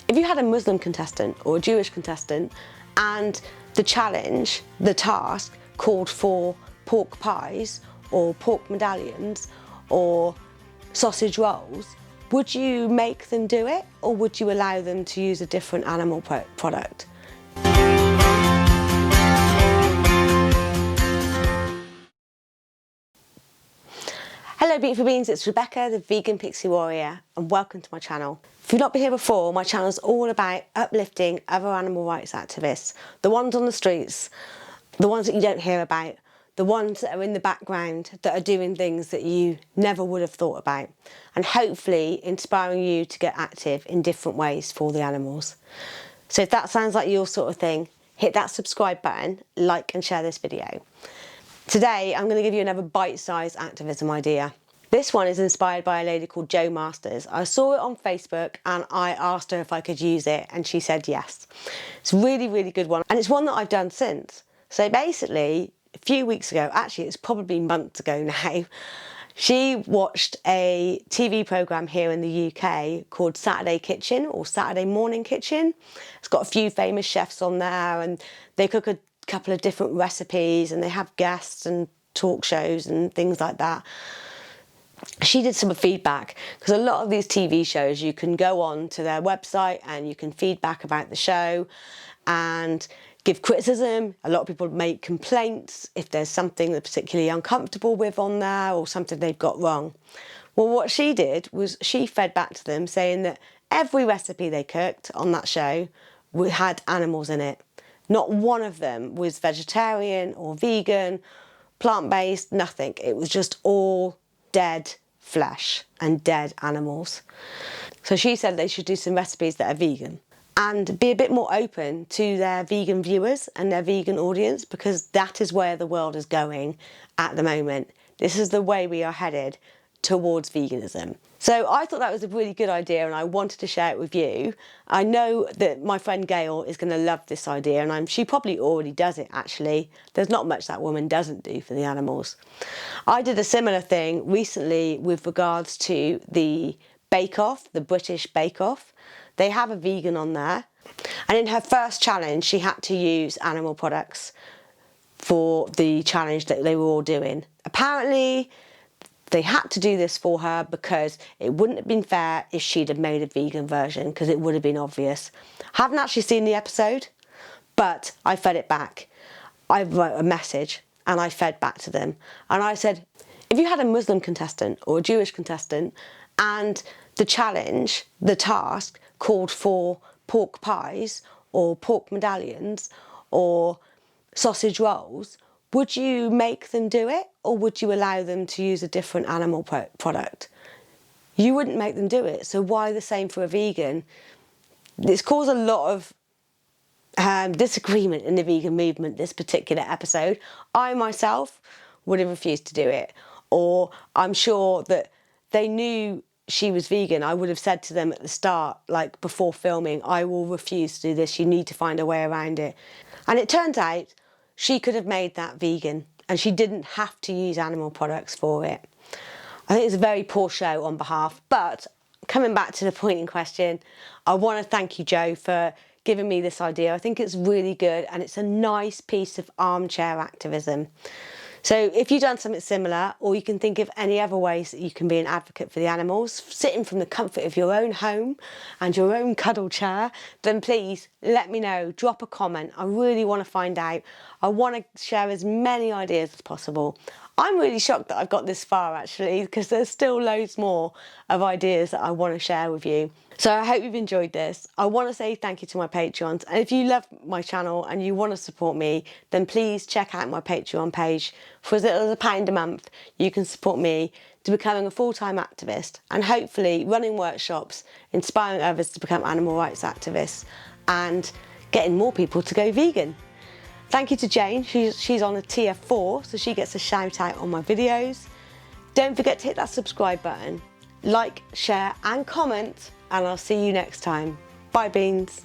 If you had a Muslim contestant or a Jewish contestant and the challenge, the task, called for pork pies or pork medallions or sausage rolls, would you make them do it, or would you allow them to use a different animal product? Hello beautiful beings, it's Rebecca, the vegan pixie warrior, and welcome to my channel. If you've not been here before, my channel is all about uplifting other animal rights activists, the ones on the streets, the ones that you don't hear about, the ones that are in the background that are doing things that you never would have thought about, and hopefully inspiring you to get active in different ways for the animals. So if that sounds like your sort of thing, hit that subscribe button, like and share this video. Today I'm going to give you another bite-sized activism idea. This one is inspired by a lady called Jo Masters. I saw it on Facebook and I asked her if I could use it and she said yes. It's a really, really good one, and it's one that I've done since. So basically, a few weeks ago, actually it's probably months ago now, she watched a TV programme here in the UK called Saturday Kitchen or Saturday Morning Kitchen. It's got a few famous chefs on there and they cook a couple of different recipes and they have guests and talk shows and things like that. She did some feedback, because a lot of these TV shows you can go on to their website and you can feedback about the show and give criticism. A lot of people make complaints if there's something they're particularly uncomfortable with on there or something they've got wrong. Well, what she did was she fed back to them saying that every recipe they cooked on that show had animals in it. Not one of them was vegetarian or vegan, plant-based, nothing. It was just all dead flesh and dead animals. So she said they should do some recipes that are vegan and be a bit more open to their vegan viewers and their vegan audience, because that is where the world is going at the moment. This is the way we are headed towards veganism. So I thought that was a really good idea and I wanted to share it with you. I know that my friend Gail is going to love this idea, and she probably already does it actually. There's not much that woman doesn't do for the animals. I did a similar thing recently with regards to the Bake Off, the British Bake Off. They have a vegan on there, and in her first challenge she had to use animal products for the challenge that they were all doing. Apparently they had to do this for her because it wouldn't have been fair if she'd have made a vegan version, because it would have been obvious. I haven't actually seen the episode, but I fed it back. I wrote a message and I fed back to them and I said, if you had a Muslim contestant or a Jewish contestant and the challenge, the task, called for pork pies or pork medallions or sausage rolls, would you make them do it, or would you allow them to use a different animal product? You wouldn't make them do it, so why the same for a vegan? It's caused a lot of disagreement in the vegan movement, this particular episode. I myself would have refused to do it, or I'm sure that they knew she was vegan. I would have said to them at the start, like before filming, I will refuse to do this, you need to find a way around it. And it turns out she could have made that vegan and she didn't have to use animal products for it. I think it's a very poor show on behalf, but coming back to the point in question, I want to thank you, Jo, for giving me this idea. I think it's really good and it's a nice piece of armchair activism. So if you've done something similar, or you can think of any other ways that you can be an advocate for the animals, sitting from the comfort of your own home and your own cuddle chair, then please let me know, drop a comment. I really want to find out. I want to share as many ideas as possible. I'm really shocked that I've got this far actually, because there's still loads more of ideas that I want to share with you. So I hope you've enjoyed this. I want to say thank you to my Patreons, and if you love my channel and you want to support me, then please check out my Patreon page. For as little as £1 a month, you can support me to becoming a full-time activist and hopefully running workshops, inspiring others to become animal rights activists and getting more people to go vegan. Thank you to Jane, she's on a tier 4, so she gets a shout out on my videos. Don't forget to hit that subscribe button, like, share and comment, and I'll see you next time. Bye beans.